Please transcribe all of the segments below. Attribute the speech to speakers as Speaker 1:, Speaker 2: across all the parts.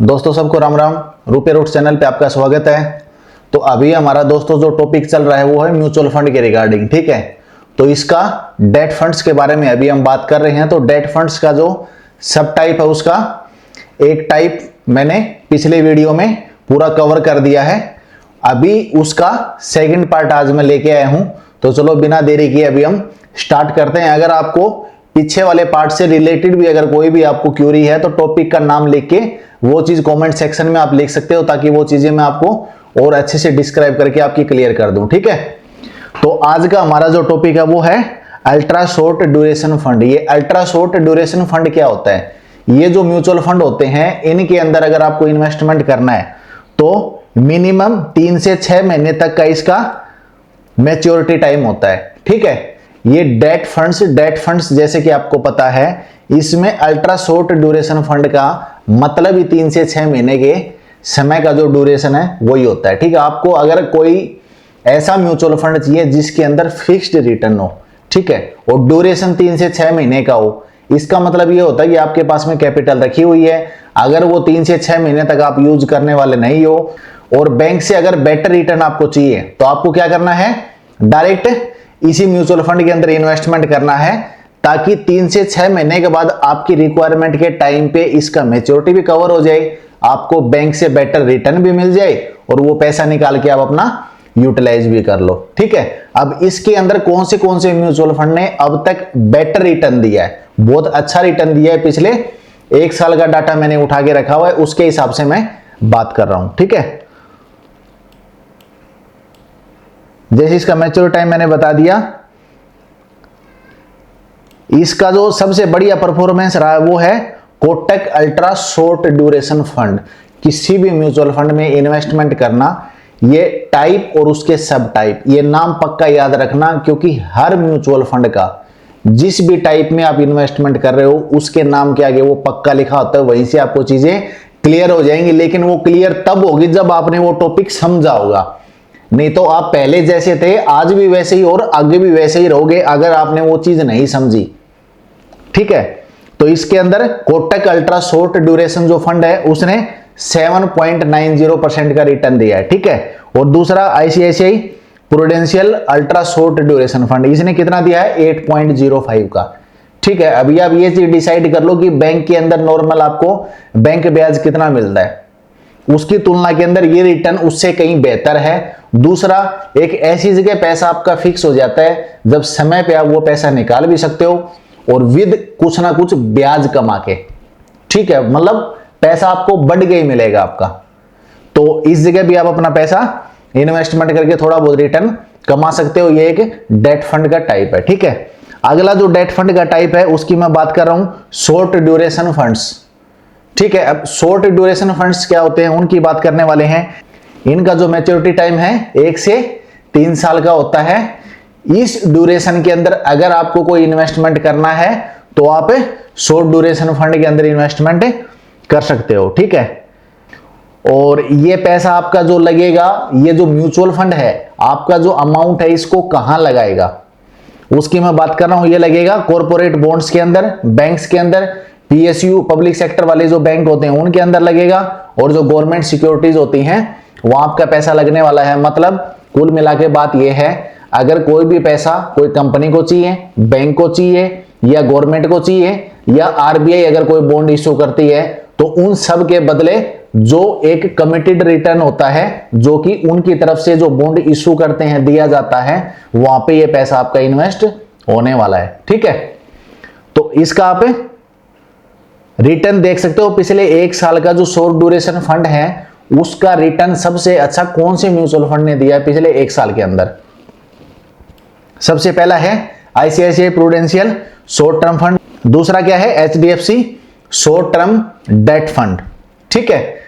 Speaker 1: दोस्तों सबको राम राम। रुपए रूट चैनल पे आपका स्वागत है। तो अभी हमारा दोस्तों जो टॉपिक चल रहा है वो है म्यूचुअल फंड के रिगार्डिंग, ठीक है। तो इसका डेट फंड्स के बारे में अभी हम बात कर रहे हैं। तो डेट फंड्स का जो सब टाइप है उसका एक टाइप मैंने पिछले वीडियो में पूरा कवर कर दिया है। अभी उसका सेकंड पार्ट आज मैं लेके आया हूं। तो चलो बिना देरी किए अभी हम स्टार्ट करते हैं। अगर आपको पीछे वाले पार्ट से रिलेटेड भी अगर कोई भी आपको क्यूरी है तो टॉपिक का नाम लिख के वो चीज कमेंट सेक्शन में आप लिख सकते हो, ताकि वो चीजें मैं आपको और अच्छे से डिस्क्राइब करके आपकी क्लियर कर दूं, ठीक है। तो आज का हमारा जो टॉपिक है वो है अल्ट्रा शॉर्ट ड्यूरेशन फंड। ये अल्ट्रा शॉर्ट ड्यूरेशन फंड क्या होता है? ये जो म्यूचुअल फंड होते हैं इनके अंदर अगर आपको इन्वेस्टमेंट करना है तो मिनिमम 3 से 6 महीने तक का इसका मैच्योरिटी टाइम होता है, ठीक है। ये डेट फंड्स जैसे कि आपको पता है, इसमें अल्ट्रा शॉर्ट ड्यूरेशन फंड का मतलब ही 3 से 6 महीने के समय का जो ड्यूरेशन है वही होता है, ठीक है। आपको अगर कोई ऐसा म्यूचुअल फंड चाहिए जिसके अंदर फिक्स्ड रिटर्न हो, ठीक है, और ड्यूरेशन 3 से 6 महीने का हो, इसका मतलब ये होता है कि आपके पास में कैपिटल रखी हुई है। अगर वो 3 से 6 महीने तक आप यूज करने वाले नहीं हो और बैंक से अगर बेटर रिटर्न आपको चाहिए तो आपको क्या करना है, डायरेक्ट इसी म्यूचुअल फंड के अंदर इन्वेस्टमेंट करना है, ताकि 3 से 6 महीने के बाद आपकी रिक्वायरमेंट के टाइम पे इसका मैच्योरिटी भी कवर हो जाए, आपको बैंक से बेटर रिटर्न भी मिल जाए और वो पैसा निकाल के आप अपना यूटिलाइज भी कर लो, ठीक है। अब इसके अंदर कौन से म्यूचुअल फंड ने अब तक बेटर रिटर्न दिया है, बहुत अच्छा रिटर्न दिया है, पिछले 1 साल का डाटा मैंने उठा के रखा हुआ है, उसके हिसाब से मैं बात कर रहा हूं, ठीक है। जैसे इसका मैच्योरिटी टाइम मैंने बता दिया, इसका जो सबसे बढ़िया परफॉर्मेंस रहा है वो है Kotak ultra short duration fund. किसी भी म्यूचुअल फंड में इन्वेस्टमेंट करना, ये टाइप और उसके सब टाइप, ये नाम पक्का याद रखना, क्योंकि हर म्यूचुअल फंड का जिस भी टाइप में आप इन्वेस्टमेंट कर रहे हो उसके नाम के आगे वो पक्का लिखा होता है, वहीं से आपको चीजें क्लियर हो जाएंगी। लेकिन वो क्लियर तब होगी जब आपने वो टॉपिक समझा होगा, नहीं तो आप पहले जैसे थे आज भी वैसे ही और आगे भी वैसे ही रहोगे अगर आपने वो चीज नहीं समझी, ठीक है। तो इसके अंदर कोटक अल्ट्रा शॉर्ट ड्यूरेशन जो फंड है उसने 7.90% का रिटर्न दिया है, ठीक है। और दूसरा ICICI prudential ultra short duration fund, इसने कितना दिया है 8.05 का, ठीक है। अभी आप ये चीज डिसाइड कर लो कि बैंक के अंदर नॉर्मल आपको बैंक ब्याज कितना मिलता है, उसकी तुलना के अंदर ये रिटर्न उससे कहीं बेहतर है। दूसरा, एक ऐसी जगह पैसा आपका फिक्स हो जाता है जब समय पे आप वो पैसा निकाल भी सकते हो और विद कुछ ना कुछ ब्याज कमा के, ठीक है, मतलब पैसा आपको बढ़ के ही मिलेगा आपका। तो इस जगह भी आप अपना पैसा इन्वेस्टमेंट करके थोड़ा बहुत रिटर्न कमा सकते हो। ये एक डेट फंड का टाइप है, ठीक है। अगला जो डेट फंड का टाइप है उसकी मैं बात कर रहा हूं शॉर्ट ड्यूरेशन फंड्स, ठीक है। अब शॉर्ट ड्यूरेशन फंड्स क्या होते हैं उनकी बात करने वाले हैं। इनका जो मैच्योरिटी टाइम है 1 से 3 साल का होता है। इस ड्यूरेशन के अंदर अगर आपको कोई इन्वेस्टमेंट करना है तो आप शॉर्ट ड्यूरेशन फंड के अंदर इन्वेस्टमेंट कर सकते हो, ठीक है। और ये पैसा आपका जो लगेगा, ये जो म्यूचुअल फंड है आपका जो अमाउंट है इसको कहां लगाएगा उसकी मैं बात कर रहा हूं। ये लगेगा कॉर्पोरेट बॉन्ड्स के अंदर, बैंक्स के अंदर, पीएसयू पब्लिक सेक्टर वाले जो बैंक होते हैं उनके अंदर लगेगा, और जो गवर्नमेंट सिक्योरिटीज होती हैं वहां आपका पैसा लगने वाला है। मतलब कुल मिला के बात यह है, अगर कोई भी पैसा कोई कंपनी को चाहिए, बैंक को चाहिए या गवर्नमेंट को चाहिए, या आरबीआई अगर कोई बॉन्ड इश्यू करती है, तो उन सब के बदले जो एक कमिटेड रिटर्न होता है जो कि उनकी तरफ से जो बॉन्ड इश्यू करते हैं दिया जाता है, वहां पे ये पैसा आपका इन्वेस्ट होने वाला है, ठीक है। तो इसका आप रिटर्न देख सकते हो। पिछले 1 साल का जो शॉर्ट ड्यूरेशन फंड है उसका रिटर्न सबसे अच्छा कौन से म्यूचुअल फंड ने दिया है पिछले 1 साल के अंदर? सबसे पहला है ICICI prudential short term fund, दूसरा क्या है HDFC short term debt fund, ठीक है।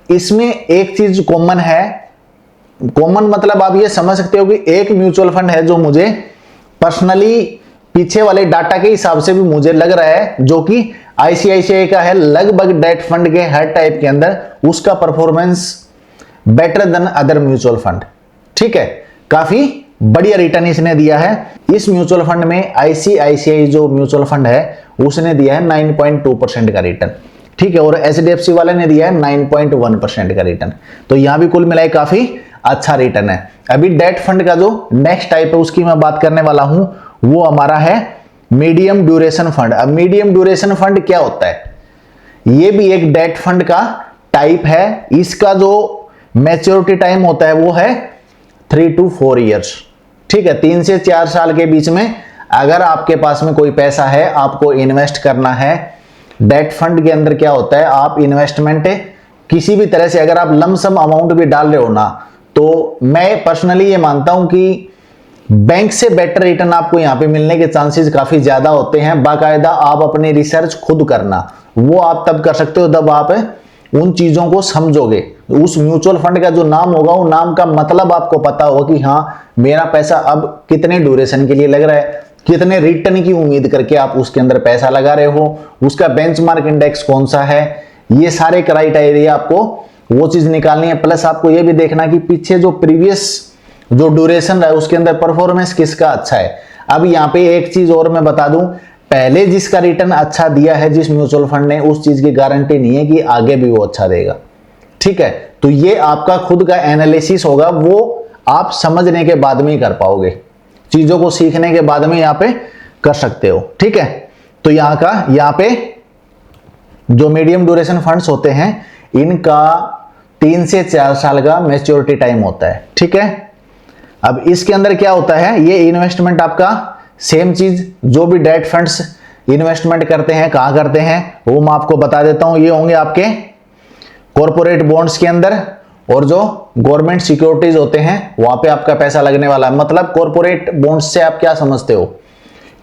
Speaker 1: इसमें एक चीज कॉमन है, कॉमन मतलब आप ये समझ सकते हो कि एक म्यूचुअल फंड है जो मुझे पर्सनली पीछे वाले डाटा के हिसाब से भी मुझे लग रहा है जो कि आईसीआईसीआई का है, लगभग डेट फंड के हर टाइप के अंदर उसका performance better than other mutual fund, ठीक है। काफी बढ़िया रिटर्न इसने दिया है। इस म्यूचुअल फंड में आईसीआईसीआई जो म्यूचुअल फंड है उसने दिया है 9.2% का रिटर्न। ठीक है, और एचडीएफसी वाले ने दिया है 9.1% का रिटर्न। तो यहां भी कुल मिलाए काफी अच्छा रिटर्न है। अभी डेट फंड का जो नेक्स्ट टाइप है उसकी मैं बात करने वाला हूं, वो हमारा है मीडियम ड्यूरेशन फंड। अब मीडियम ड्यूरेशन फंड क्या होता है? ये भी एक डेट फंड का टाइप है। इसका जो मैच्योरिटी टाइम होता है वो है 3 to 4 ईयर्स। ठीक है, 3 से 4 साल के बीच में अगर आपके पास में कोई पैसा है, आपको इन्वेस्ट करना है। डेट फंड के अंदर क्या होता है, आप इन्वेस्टमेंट किसी भी तरह से अगर आप लमसम अमाउंट भी डाल रहे हो ना, तो मैं पर्सनली ये मानता हूं कि बैंक से बेटर रिटर्न आपको यहां पे मिलने के चांसेस काफी ज्यादा होते हैं। बाकायदा आप अपनी रिसर्च खुद करना, वो आप तब कर सकते हो जब आप उन चीजों को समझोगे। उस म्यूचुअल फंड का जो नाम होगा, वो नाम का मतलब आपको पता होगा कि हाँ मेरा पैसा अब कितने ड्यूरेशन के लिए लग रहा है, कितने रिटर्न की उम्मीद करके आप उसके अंदर पैसा लगा रहे हो, उसका बेंचमार्क इंडेक्स कौन सा है, ये सारे क्राइटेरिया आपको वो चीज निकालनी है। प्लस आपको ये भी देखना कि पीछे जो प्रीवियस जो ड्यूरेशन रहा है उसके अंदर परफॉर्मेंस किसका अच्छा है। अब यहाँ पे एक चीज और मैं बता दूं, पहले जिसका रिटर्न अच्छा दिया है जिस म्यूचुअल फंड ने, उस चीज की गारंटी नहीं है कि आगे भी वो अच्छा देगा। ठीक है, तो ये आपका खुद का एनालिसिस होगा, वो आप समझने के बाद में ही कर पाओगे, चीजों को सीखने के बाद में यहाँ पे कर सकते हो। ठीक है, तो यहाँ पे जो मीडियम ड्यूरेशन फंड्स होते हैं इनका 3 से 4 साल का मैच्योरिटी टाइम होता है। ठीक है, अब इसके अंदर क्या होता है, ये इन्वेस्टमेंट आपका सेम चीज जो भी डेट फंड्स इन्वेस्टमेंट करते हैं, कहां करते हैं वो मैं आपको बता देता हूं। ये होंगे आपके कॉर्पोरेट बॉन्ड्स के अंदर, और जो गवर्नमेंट सिक्योरिटीज होते हैं वहां पे आपका पैसा लगने वाला है। मतलब कॉर्पोरेट बॉन्ड्स से आप क्या समझते हो,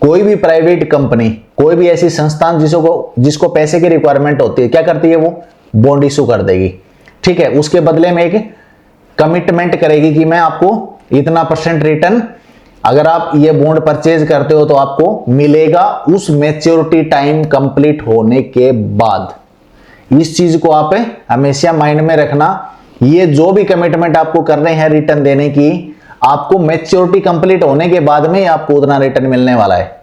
Speaker 1: कोई भी प्राइवेट कंपनी, कोई भी ऐसी संस्थान जिसको पैसे की रिक्वायरमेंट होती है, क्या करती है, वो बॉन्ड इशू कर देगी। ठीक है, उसके बदले में एक कमिटमेंट करेगी कि मैं आपको इतना % रिटर्न अगर आप ये बॉन्ड परचेज करते हो तो आपको मिलेगा उस मैच्योरिटी टाइम कंप्लीट होने के बाद। इस चीज को आप हमेशा माइंड में रखना, ये जो भी कमिटमेंट आपको कर रहे हैं रिटर्न देने की, आपको मैच्योरिटी कंप्लीट होने के बाद में आपको उतना रिटर्न मिलने वाला है।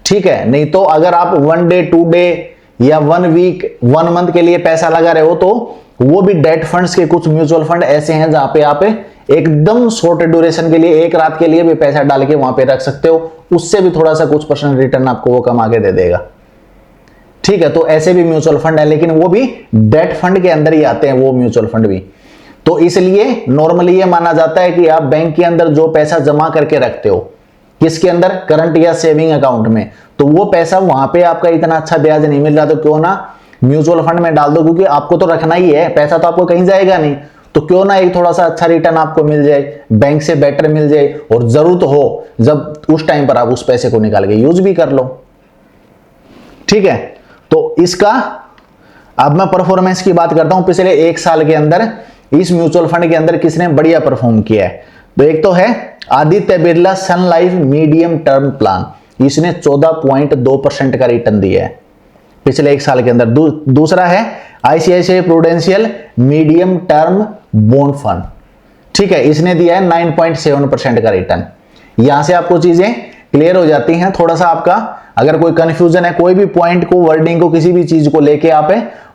Speaker 1: ठीक है, नहीं तो अगर आप 1 डे 2 डे या 1 वीक 1 मंथ के लिए पैसा लगा रहे हो, तो वो भी डेट फंड्स के कुछ म्यूचुअल फंड ऐसे हैं जहां पे आप एकदम शॉर्ट ड्यूरेशन के लिए 1 रात के लिए भी पैसा डाल के वहां पे रख सकते हो, उससे भी थोड़ा सा कुछ % रिटर्न आपको वो कमा के दे देगा। ठीक है, तो ऐसे भी म्यूचुअल फंड है, लेकिन वो भी डेट फंड के अंदर ही आते हैं वो म्यूचुअल फंड भी। तो इसलिए नॉर्मली ये माना जाता है कि आप बैंक के अंदर जो पैसा जमा करके रखते हो, किसके अंदर, करंट या सेविंग अकाउंट में, तो वो पैसा वहां पे आपका इतना अच्छा ब्याज नहीं मिल रहा, तो क्यों ना म्यूचुअल फंड में डाल दो, क्योंकि आपको तो रखना ही है, पैसा तो आपको कहीं जाएगा नहीं, तो क्यों ना एक थोड़ा सा अच्छा रिटर्न आपको मिल जाए, बैंक से बेटर मिल जाए, और जरूरत हो जब उस टाइम पर आप उस पैसे को निकाल के यूज भी कर लो। ठीक है, तो इसका अब मैं परफॉर्मेंस की बात करता हूं, पिछले 1 साल के अंदर इस म्यूचुअल फंड के अंदर किसने बढ़िया परफॉर्म किया है। तो एक तो है आदित्य बिरला सन लाइफ मीडियम टर्म प्लान, इसने 14.2% का रिटर्न दिया है पिछले 1 साल के अंदर। दूसरा है ICICI prudential medium term bond fund. ठीक है, इसने दिया है 9.7% का रिटर्न। यहां से आपको चीजें क्लियर हो जाती हैं। थोड़ा सा आपका अगर कोई कंफ्यूजन है, कोई भी पॉइंट को, वर्डिंग को, किसी भी चीज को लेके आप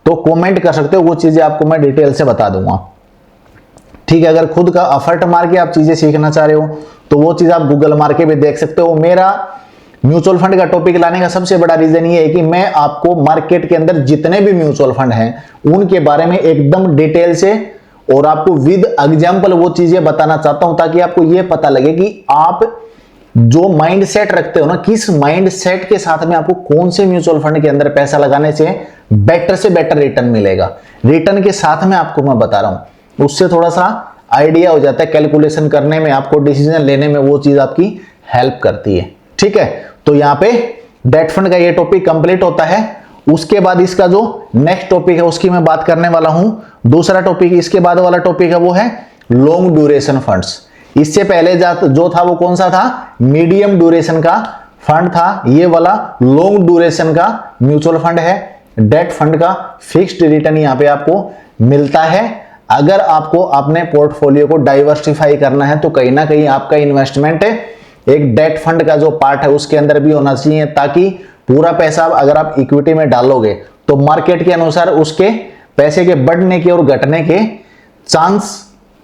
Speaker 1: तो कमेंट कर सकते हो, वो चीजें आपको मैं डिटेल से बता दूंगा। ठीक है, अगर खुद का एफर्ट मार के आप चीजें सीखना चाह रहे हो तो वो चीज आप गूगल मार के भी देख सकते हो। मेरा म्यूचुअल फंड का टॉपिक लाने का सबसे बड़ा रीजन ये है कि मैं आपको मार्केट के अंदर जितने भी म्यूचुअल फंड हैं उनके बारे में एकदम डिटेल से और आपको विद एग्जांपल वो चीजें बताना चाहता हूं, ताकि आपको ये पता लगे कि आप जो माइंड सेट रखते हो ना, किस माइंड सेट के साथ में आपको कौन से म्यूचुअल फंड के अंदर पैसा लगाने से बेटर रिटर्न मिलेगा। रिटर्न के साथ में आपको मैं बता रहा हूं, उससे थोड़ा सा आइडिया हो जाता है, कैलकुलेशन करने में, आपको डिसीजन लेने में वो चीज आपकी हेल्प करती है। ठीक है, तो यहां पे डेट फंड का ये टॉपिक कंप्लीट होता है। उसके बाद इसका जो नेक्स्ट टॉपिक है उसकी मैं बात करने वाला हूं। दूसरा टॉपिक, इसके बाद वाला टॉपिक है वो है लॉन्ग ड्यूरेशन फंड्स। इससे पहले जो था वो कौन सा था, मीडियम ड्यूरेशन का फंड था। ये वाला लॉन्ग ड्यूरेशन का म्यूचुअल फंड है। डेट फंड का फिक्स्ड रिटर्न यहां पे आपको मिलता है। अगर आपको अपने पोर्टफोलियो को डाइवर्सिफाई करना है तो कहीं ना कहीं आपका इन्वेस्टमेंट एक डेट फंड का जो पार्ट है उसके अंदर भी होना चाहिए, ताकि पूरा पैसा अगर आप इक्विटी में डालोगे तो मार्केट के अनुसार उसके पैसे के बढ़ने के और घटने के चांस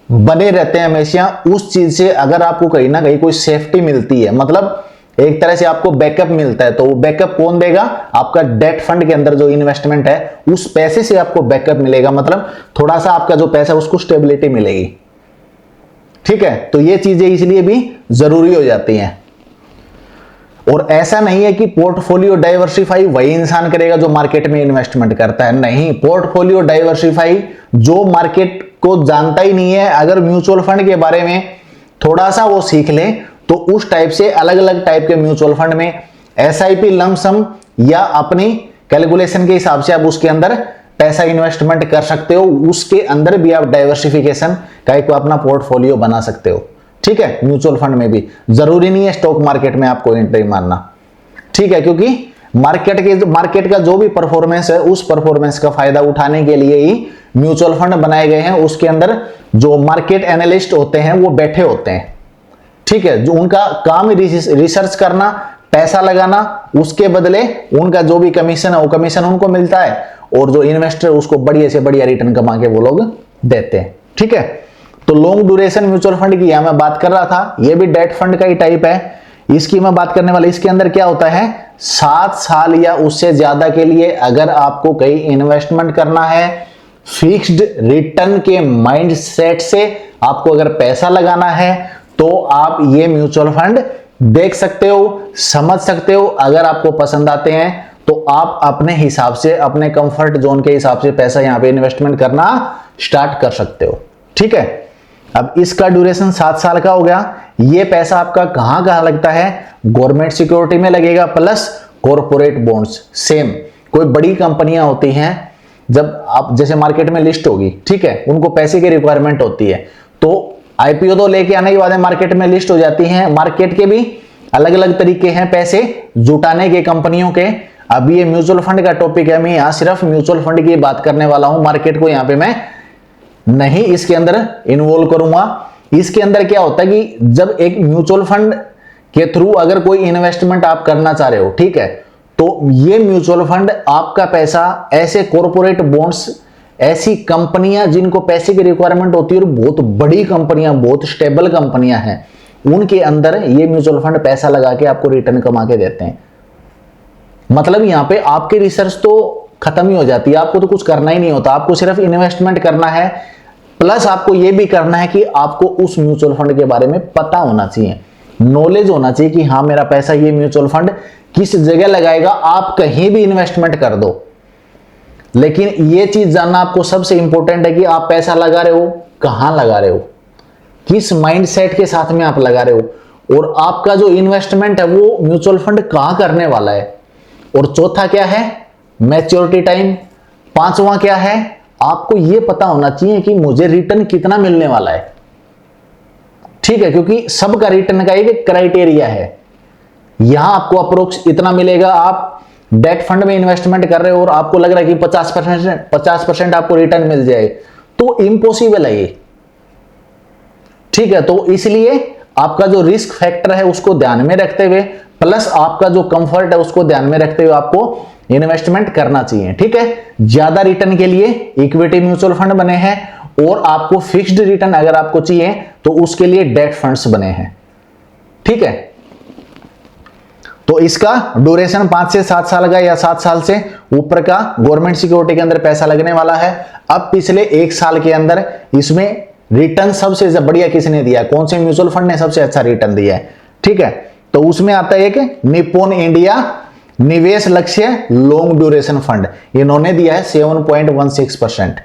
Speaker 1: बने रहते हैं हमेशा। उस चीज से अगर आपको कहीं ना कहीं कोई सेफ्टी मिलती है, मतलब एक तरह से आपको बैकअप मिलता है, तो वो बैकअप कौन देगा? आपका डेट फंड के अंदर जो इन्वेस्टमेंट है उस पैसे से आपको बैकअप मिलेगा, मतलब थोड़ा सा आपका जो पैसा है उसको स्टेबिलिटी मिलेगी। ठीक है, तो ये चीजें इसलिए भी जरूरी हो जाती हैं। और ऐसा नहीं है कि पोर्टफोलियो डाइवर्सिफाई वही इंसान करेगा जो मार्केट में इन्वेस्टमेंट करता है, नहीं। पोर्टफोलियो डाइवर्सिफाई जो मार्केट को जानता ही नहीं है, अगर म्यूचुअल फंड के बारे में थोड़ा सा वो सीख ले तो उस टाइप से अलग अलग टाइप के म्यूचुअल फंड में एसआईपी लमसम या अपनी कैलकुलेशन के हिसाब से आप उसके अंदर पैसा इन्वेस्टमेंट कर सकते हो। उसके अंदर भी आप डाइवर्सिफिकेशन का एक अपना पोर्टफोलियो बना सकते हो। ठीक है, म्यूचुअल फंड में भी जरूरी नहीं है स्टॉक मार्केट में आपको एंट्री मारना। ठीक है, क्योंकि मार्केट का जो भी परफॉर्मेंस है उस परफॉर्मेंस का फायदा उठाने के लिए ही म्यूचुअल फंड बनाए गए हैं। उसके अंदर जो मार्केट एनालिस्ट होते हैं वो बैठे होते हैं। ठीक है, जो उनका काम रिसर्च करना, पैसा लगाना, उसके बदले उनका जो भी कमीशन है वो कमीशन उनको मिलता है, और जो इन्वेस्टर उसको बढ़िया से बढ़िया रिटर्न कमा के वो लोग देते हैं। ठीक है, तो लॉन्ग ड्यूरेशन म्यूचुअल फंड की यहां मैं बात कर रहा था, ये भी डेट फंड का ही टाइप है। इसकी मैं बात करने वाला, इसके अंदर क्या होता है, 7 साल या उससे ज्यादा के लिए अगर आपको कहीं इन्वेस्टमेंट करना है, फिक्स्ड रिटर्न के माइंडसेट से आपको अगर पैसा लगाना है, तो आप ये म्यूचुअल फंड देख सकते हो, समझ सकते हो। अगर आपको पसंद आते हैं तो आप अपने हिसाब से, अपने कंफर्ट जोन के हिसाब से पैसा यहां पे इन्वेस्टमेंट करना स्टार्ट कर सकते हो। ठीक है, अब इसका ड्यूरेशन 7 साल का हो गया। ये पैसा आपका कहां कहां लगता है? गवर्नमेंट सिक्योरिटी में लगेगा, प्लस कॉर्पोरेट बॉन्ड्स। सेम कोई बड़ी कंपनियां होती हैं, जब आप जैसे मार्केट में लिस्ट होगी, ठीक है, उनको पैसे की रिक्वायरमेंट होती है, तो आईपीओ तो लेके आने के बाद मार्केट में लिस्ट हो जाती हैं। मार्केट के भी अलग अलग तरीके हैं पैसे जुटाने के कंपनियों के। अभी ये म्यूचुअल फंड का टॉपिक है, मैं यहां सिर्फ म्यूचुअल फंड की बात करने वाला हूं, मार्केट को यहां पे मैं नहीं इसके अंदर इन्वॉल्व करूंगा। इसके अंदर क्या होता है कि जब एक म्यूचुअल फंड के थ्रू अगर कोई इन्वेस्टमेंट आप करना चाह रहे हो, ठीक है, तो ये म्यूचुअल फंड आपका पैसा ऐसे कॉर्पोरेट बॉन्ड्स, ऐसी कंपनियां जिनको पैसे की रिक्वायरमेंट होती है और बहुत बड़ी कंपनियां, बहुत स्टेबल कंपनियां हैं, उनके अंदर ये म्यूचुअल फंड पैसा लगा के आपको रिटर्न कमा के देते हैं। मतलब यहां पे आपकी रिसर्च तो खत्म ही हो जाती है, आपको तो कुछ करना ही नहीं होता, आपको सिर्फ इन्वेस्टमेंट करना है। प्लस आपको यह भी करना है कि आपको उस म्यूचुअल फंड के बारे में पता होना चाहिए, नॉलेज होना चाहिए कि हाँ मेरा पैसा ये म्यूचुअल फंड किस जगह लगाएगा। आप कहीं भी इन्वेस्टमेंट कर दो, लेकिन ये चीज जानना आपको सबसे इंपॉर्टेंट है कि आप पैसा लगा रहे हो, कहां लगा रहे हो, किस माइंडसेट के साथ में आप लगा रहे हो, और आपका जो इन्वेस्टमेंट है वो म्यूचुअल फंड कहां करने वाला है। और चौथा क्या है, मैच्योरिटी टाइम। पांचवा क्या है, आपको यह पता होना चाहिए कि मुझे रिटर्न कितना मिलने वाला है। ठीक है, क्योंकि सबका रिटर्न का एक क्राइटेरिया है। यहां आपको अप्रोक्स इतना मिलेगा, आप डेट फंड में इन्वेस्टमेंट कर रहे हो और आपको लग रहा है कि 50% आपको रिटर्न मिल जाए, तो इम्पॉसिबल है ये। ठीक है, तो इसलिए आपका जो रिस्क फैक्टर है उसको ध्यान में रखते हुए, प्लस आपका जो कंफर्ट है उसको ध्यान में रखते हुए आपको इन्वेस्टमेंट करना चाहिए। ठीक है, ज्यादा रिटर्न के लिए इक्विटी म्यूचुअल फंड बने हैं, और आपको फिक्स्ड रिटर्न अगर आपको चाहिए तो उसके लिए डेट फंड्स बने हैं। ठीक है, तो इसका ड्यूरेशन 5 से 7 साल का या 7 साल से ऊपर का गवर्नमेंट सिक्योरिटी के अंदर पैसा लगने वाला है। अब पिछले 1 साल के अंदर इसमें रिटर्न सबसे बढ़िया किसने दिया, कौन से म्यूचुअल फंड ने सबसे अच्छा रिटर्न दिया है। ठीक है, तो उसमें आता है एक निप्पॉन इंडिया निवेश लक्ष्य लॉन्ग ड्यूरेशन फंड, इन्होंने दिया है 7.16%।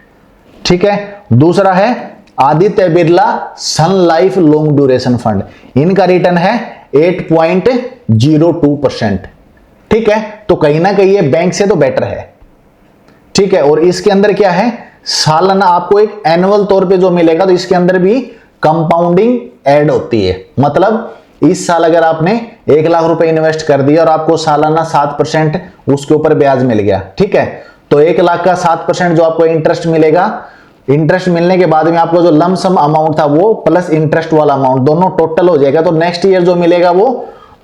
Speaker 1: ठीक है, दूसरा है आदित्य बिरला सन लाइफ लॉन्ग ड्यूरेशन फंड, इनका रिटर्न है 8.02%। ठीक है, तो कहीं ना कहीं ये बैंक से तो बेटर है। ठीक है, और इसके अंदर क्या है, सालाना आपको एक एनुअल तौर पे जो मिलेगा, तो इसके अंदर भी कंपाउंडिंग ऐड होती है। मतलब इस साल अगर आपने 1 लाख रुपए इन्वेस्ट कर दिया और आपको सालाना 7% उसके ऊपर ब्याज मिल गया, ठीक है, तो 1 लाख का 7% जो आपको इंटरेस्ट मिलेगा, इंटरेस्ट मिलने के बाद में आपको जो लमसम अमाउंट था वो प्लस इंटरेस्ट वाला अमाउंट दोनों टोटल हो जाएगा। तो नेक्स्ट ईयर जो मिलेगा वो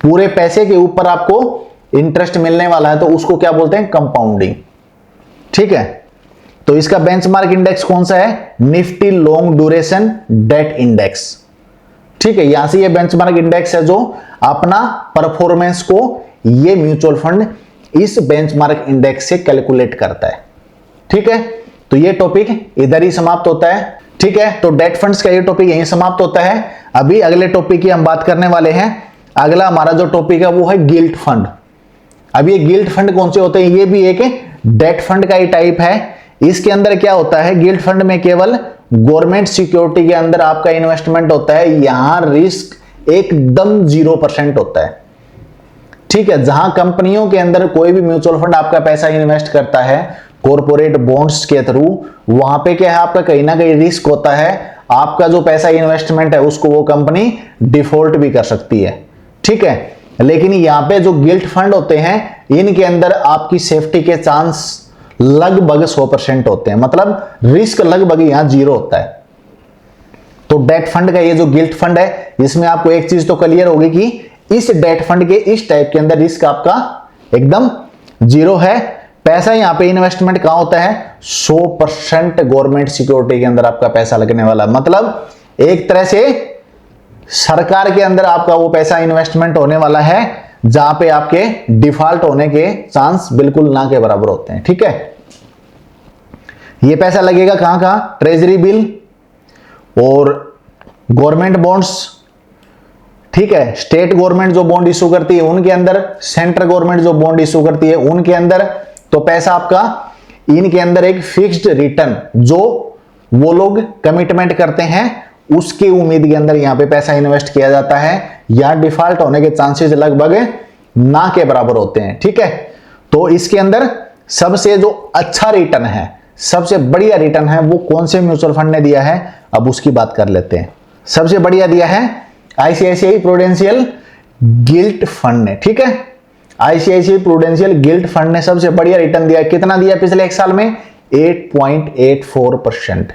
Speaker 1: पूरे पैसे के ऊपर आपको इंटरेस्ट मिलने वाला है, तो उसको क्या बोलते हैं, कंपाउंडिंग। ठीक है, तो इसका बेंचमार्क इंडेक्स कौन सा है? Nifty long duration debt index. ठीक है, यहां से ये बेंचमार्क इंडेक्स है जो अपना परफॉर्मेंस को ये म्यूचुअल फंड इस बेंचमार्क इंडेक्स से कैलकुलेट करता है। ठीक है, तो ये टॉपिक इधर ही समाप्त होता है। ठीक है, तो डेट फंड्स का ये टॉपिक यहीं समाप्त होता है। अभी अगले टॉपिक की हम बात करने वाले हैं। अगला हमारा जो टॉपिक है वो है गिल्ट फंड। अब ये गिल्ट फंड कौन से होते हैं? ये भी एक डेट फंड का ही टाइप है। इसके अंदर क्या होता है? गिल्ट फंड में केवल गवर्नमेंट सिक्योरिटी के अंदर आपका इन्वेस्टमेंट होता है। यहां रिस्क एकदम 0% होता है। ठीक है, जहां कंपनियों के अंदर कोई भी म्यूचुअल फंड आपका पैसा इन्वेस्ट करता है कॉर्पोरेट बॉन्ड्स के थ्रू, वहां पे क्या है? आपका कहीं ना कहीं रिस्क होता है। आपका जो पैसा इन्वेस्टमेंट है उसको वो कंपनी डिफॉल्ट भी कर सकती है। ठीक है, लेकिन यहां पे जो गिल्ट फंड होते हैं इनके अंदर आपकी सेफ्टी के चांस लगभग 100% होते हैं, मतलब रिस्क लगभग यहां 0 होता है। तो डेट फंड का ये जो गिल्ट फंड है, इसमें आपको एक चीज तो क्लियर होगी कि इस डेट फंड के इस टाइप के अंदर रिस्क आपका एकदम 0 है। पैसा यहां पे इन्वेस्टमेंट कहां होता है? 100% गवर्नमेंट सिक्योरिटी के अंदर आपका पैसा लगने वाला, मतलब एक तरह से सरकार के अंदर आपका वो पैसा इन्वेस्टमेंट होने वाला है, जहां पे आपके डिफॉल्ट होने के चांस बिल्कुल ना के बराबर होते हैं। ठीक है, ये पैसा लगेगा कहां कहां? ट्रेजरी बिल और गवर्नमेंट बॉन्ड्स। ठीक है, स्टेट गवर्नमेंट जो बॉन्ड इशू करती है उनके अंदर, सेंट्रल गवर्नमेंट जो बॉन्ड इशू करती है उनके अंदर। तो पैसा आपका इनके अंदर एक फिक्स्ड रिटर्न जो वो लोग कमिटमेंट करते हैं उसके उम्मीद के अंदर यहां पे पैसा इन्वेस्ट किया जाता है। या डिफॉल्ट होने के चांसेस लगभग ना के बराबर होते हैं। ठीक है, तो इसके अंदर सबसे जो अच्छा रिटर्न है, सबसे बढ़िया रिटर्न है, वो कौन से म्यूचुअल फंड ने दिया है? अब उसकी बात कर लेते हैं। सबसे बढ़िया दिया है आईसीआईसीआई प्रूडेंशियल गिल्ट फंड ने। ठीक है, आईसीआईसीआई प्रूडेंशियल गिल्ट फंड ने सबसे बढ़िया रिटर्न दिया। कितना दिया पिछले एक साल में? 8.84%।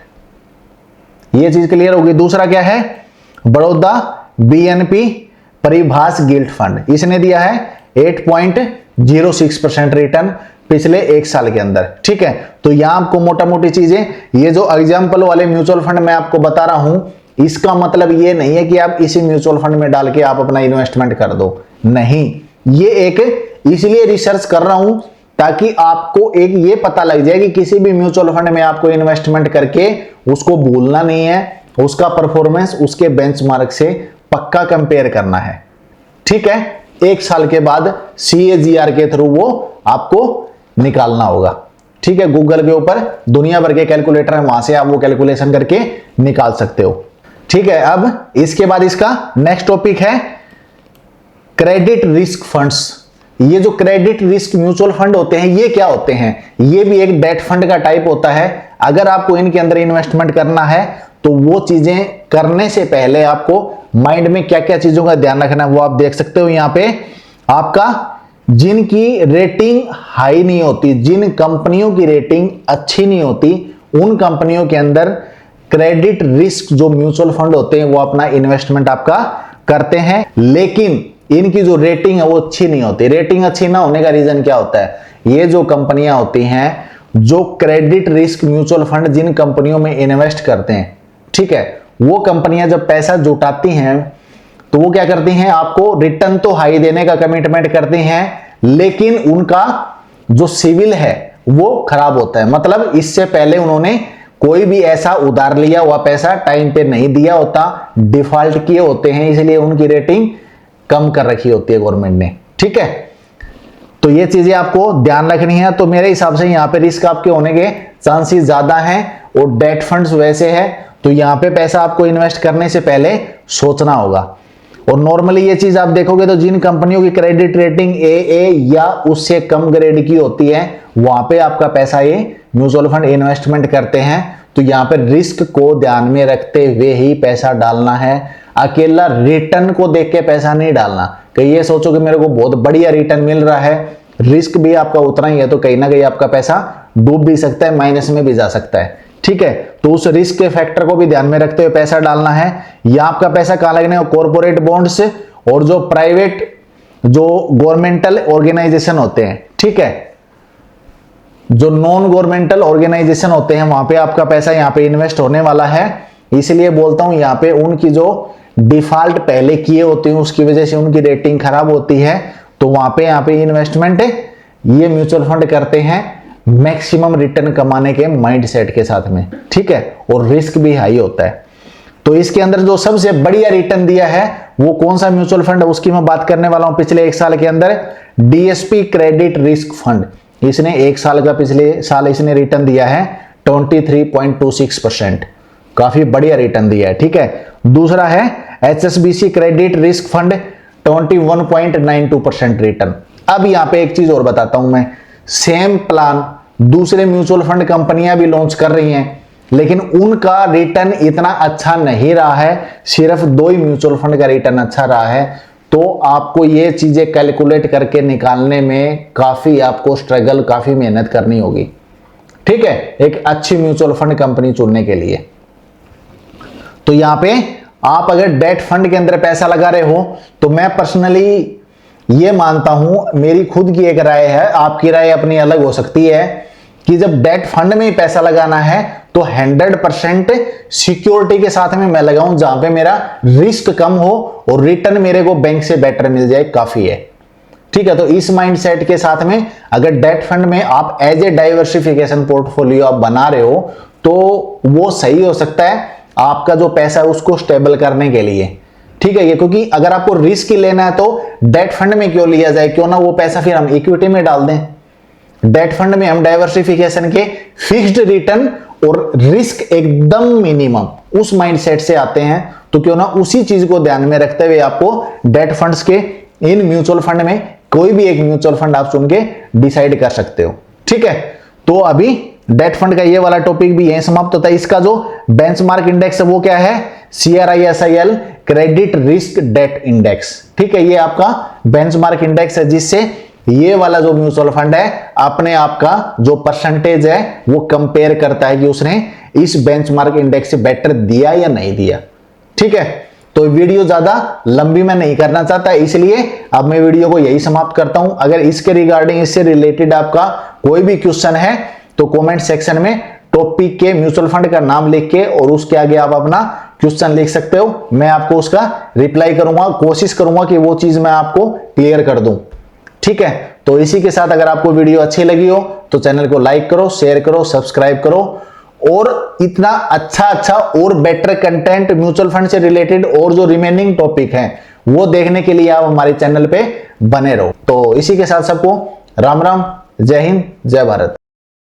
Speaker 1: ये चीज क्लियर होगी। दूसरा क्या है? बड़ौदा बीएनपी परिभाष गिल्ट फंड, इसने दिया है 8.06% रिटर्न पिछले एक साल के अंदर। ठीक है, तो यहां आपको मोटा मोटी चीजें, ये जो एग्जाम्पल वाले म्यूचुअल फंड मैं आपको बता रहा हूं, इसका मतलब ये नहीं है कि आप इसी म्यूचुअल फंड में डाल के आप अपना इन्वेस्टमेंट कर दो। नहीं, ये एक इसलिए रिसर्च कर रहा हूं ताकि आपको एक ये पता लग जाए कि किसी भी म्यूचुअल फंड में आपको इन्वेस्टमेंट करके उसको भूलना नहीं है, उसका परफॉर्मेंस उसके बेंचमार्क से पक्का कंपेयर करना है। ठीक है, एक साल के बाद CAGR के थ्रू वो आपको निकालना होगा। ठीक है, गूगल के ऊपर दुनिया भर के कैलकुलेटर है, वहां से आप वो कैलकुलेशन करके निकाल सकते हो। ठीक है, अब इसके बाद इसका नेक्स्ट टॉपिक है क्रेडिट रिस्क फंड्स। ये जो क्रेडिट रिस्क म्यूचुअल फंड होते हैं ये क्या होते हैं? ये भी एक डेट फंड का टाइप होता है। अगर आपको इनके अंदर इन्वेस्टमेंट करना है तो वो चीजें करने से पहले आपको माइंड में क्या क्या चीजों का ध्यान रखना है वो आप देख सकते हो। यहां पे आपका जिनकी रेटिंग हाई नहीं होती, जिन कंपनियों की रेटिंग अच्छी नहीं होती, उन कंपनियों के अंदर क्रेडिट रिस्क जो म्यूचुअल फंड होते हैं वो अपना इन्वेस्टमेंट आपका करते हैं। लेकिन इनकी जो रेटिंग है वो अच्छी नहीं होती। रेटिंग अच्छी ना होने का रीजन क्या होता है? ये जो कंपनियां होती हैं, जो क्रेडिट रिस्क म्यूचुअल फंड जिन कंपनियों में इन्वेस्ट करते हैं, ठीक है, वो कंपनियां जब पैसा जुटाती हैं तो वो क्या करती हैं? आपको रिटर्न तो हाई देने का कमिटमेंट करती हैं, लेकिन उनका जो सिविल है वो खराब होता है। मतलब इससे पहले उन्होंने कोई भी ऐसा उधार लिया हुआ पैसा टाइम पे नहीं दिया होता, डिफॉल्ट किए होते हैं, इसलिए उनकी रेटिंग कम कर रखी होती है गवर्नमेंट ने। ठीक है, तो ये चीजें आपको ध्यान रखनी है। तो मेरे हिसाब से यहाँ पे रिस्क आपके होने के चांसेस ज्यादा हैं और डेट फंड्स वैसे है, तो यहाँ पे पैसा आपको इन्वेस्ट करने से पहले सोचना होगा। और नॉर्मली ये चीज आप देखोगे तो जिन कंपनियों की क्रेडिट रेटिंग AA या उससे कम ग्रेड की होती है, वहां पे आपका पैसा ये म्यूचुअल फंड इन्वेस्टमेंट करते हैं। तो यहाँ पे रिस्क को ध्यान में रखते हुए ही पैसा डालना है। अकेला रिटर्न को देख के पैसा नहीं डालना। कहीं ये सोचो कि मेरे को बहुत बढ़िया रिटर्न मिल रहा है, रिस्क भी आपका उतना ही है, तो कहीं ना कहीं आपका पैसा डूब भी सकता है, माइनस में भी जा सकता है। ठीक है, तो उस रिस्क के फैक्टर को भी ध्यान में रखते हुए पैसा डालना है। या आपका पैसा कहां लगने? कॉर्पोरेट बॉन्ड्स और जो प्राइवेट जो गवर्नमेंटल ऑर्गेनाइजेशन होते हैं। ठीक है, जो नॉन गवर्नमेंटल ऑर्गेनाइजेशन होते हैं वहां पे आपका पैसा यहाँ पे इन्वेस्ट होने वाला है। इसलिए बोलता हूं यहाँ पे उनकी जो डिफॉल्ट पहले किए होते हैं उसकी वजह से उनकी रेटिंग खराब होती है, तो वहां पे यहाँ पे इन्वेस्टमेंट ये म्यूचुअल फंड करते हैं मैक्सिमम रिटर्न कमाने के माइंडसेट के साथ में, ठीक है, और रिस्क भी हाई होता है। तो इसके अंदर जो सबसे बढ़िया रिटर्न दिया है वो कौन सा म्यूचुअल फंड है उसकी मैं बात करने वाला हूं। पिछले एक साल के अंदर डीएसपी क्रेडिट रिस्क फंड, इसने एक साल का पिछले साल इसने रिटर्न दिया है 23.26%, काफी बढ़िया रिटर्न दिया है, ठीक है। दूसरा है HSBC credit risk fund 21.92% return. अब यहां पे एक चीज और बताता हूं मैं, सेम प्लान दूसरे म्यूचुअल फंड कंपनियां भी लॉन्च कर रही हैं, लेकिन उनका रिटर्न इतना अच्छा नहीं रहा है, सिर्फ 2 ही म्यूचुअल फंड का रिटर्न अच्छा रहा है। तो आपको ये चीजें कैलकुलेट करके निकालने में काफी आपको स्ट्रगल, काफी मेहनत करनी होगी, ठीक है, एक अच्छी म्यूचुअल फंड कंपनी चुनने के लिए। तो यहां पे आप अगर डेट फंड के अंदर पैसा लगा रहे हो तो मैं पर्सनली ये मानता हूं, मेरी खुद की एक राय है, आपकी राय अपनी अलग हो सकती है, कि जब डेट फंड में ही पैसा लगाना है तो 100% सिक्योरिटी के साथ में मैं लगाऊं, जहां पे मेरा रिस्क कम हो और रिटर्न मेरे को बैंक से बेटर मिल जाए, काफी है, ठीक है। तो इस माइंडसेट के साथ में अगर डेट फंड में आप एज ए डाइवर्सिफिकेशन पोर्टफोलियो आप बना रहे हो तो वो सही हो सकता है आपका जो पैसा है उसको स्टेबल करने के लिए, ठीक है। ये क्योंकि अगर आपको रिस्क ही लेना है तो डेट फंड में क्यों लिया जाए, क्यों ना वो पैसा फिर हम इक्विटी में डाल दें। डेट फंड में हम डाइवर्सिफिकेशन के फिक्स्ड रिटर्न और रिस्क एकदम मिनिमम उस माइंडसेट से आते हैं, तो क्यों ना उसी चीज को ध्यान में रखते हुए आपको डेट फंड्स के इन म्यूचुअल फंड में कोई भी एक म्यूचुअल फंड आप चुन के डिसाइड कर सकते हो, ठीक है। तो अभी डेट फंड का ये वाला टॉपिक भी यहीं समाप्त होता है। इसका जो बेंचमार्क इंडेक्स है वो क्या है, CRISIL credit risk debt index, ठीक है। ये आपका बेंचमार्क इंडेक्स है जिससे ये वाला जो म्यूचुअल फंड है अपने आप का जो परसेंटेज है वो कंपेयर करता है कि उसने इस बेंचमार्क इंडेक्स से बेटर दिया या नहीं दिया, ठीक है। तो वीडियो ज्यादा लंबी मैं नहीं करना चाहता, इसलिए अब मैं वीडियो को यही समाप्त करता हूं। अगर इसके रिगार्डिंग, इससे रिलेटेड आपका कोई भी क्वेश्चन है तो कमेंट सेक्शन में टॉपिक के म्यूचुअल फंड का नाम लिख के और उसके आगे आप अपना क्वेश्चन लिख सकते हो, मैं आपको उसका रिप्लाई करूंगा, कोशिश करूंगा कि वो चीज मैं आपको क्लियर कर दूं, ठीक है। तो इसी के साथ अगर आपको वीडियो अच्छी लगी हो तो चैनल को लाइक करो, शेयर करो, सब्सक्राइब करो, और इतना अच्छा और बेटर कंटेंट म्यूचुअल फंड से रिलेटेड और जो रिमेनिंग टॉपिक हैं वो देखने के लिए आप हमारे चैनल पे बने रहो। तो इसी के साथ सबको राम राम, जय हिंद, जय भारत।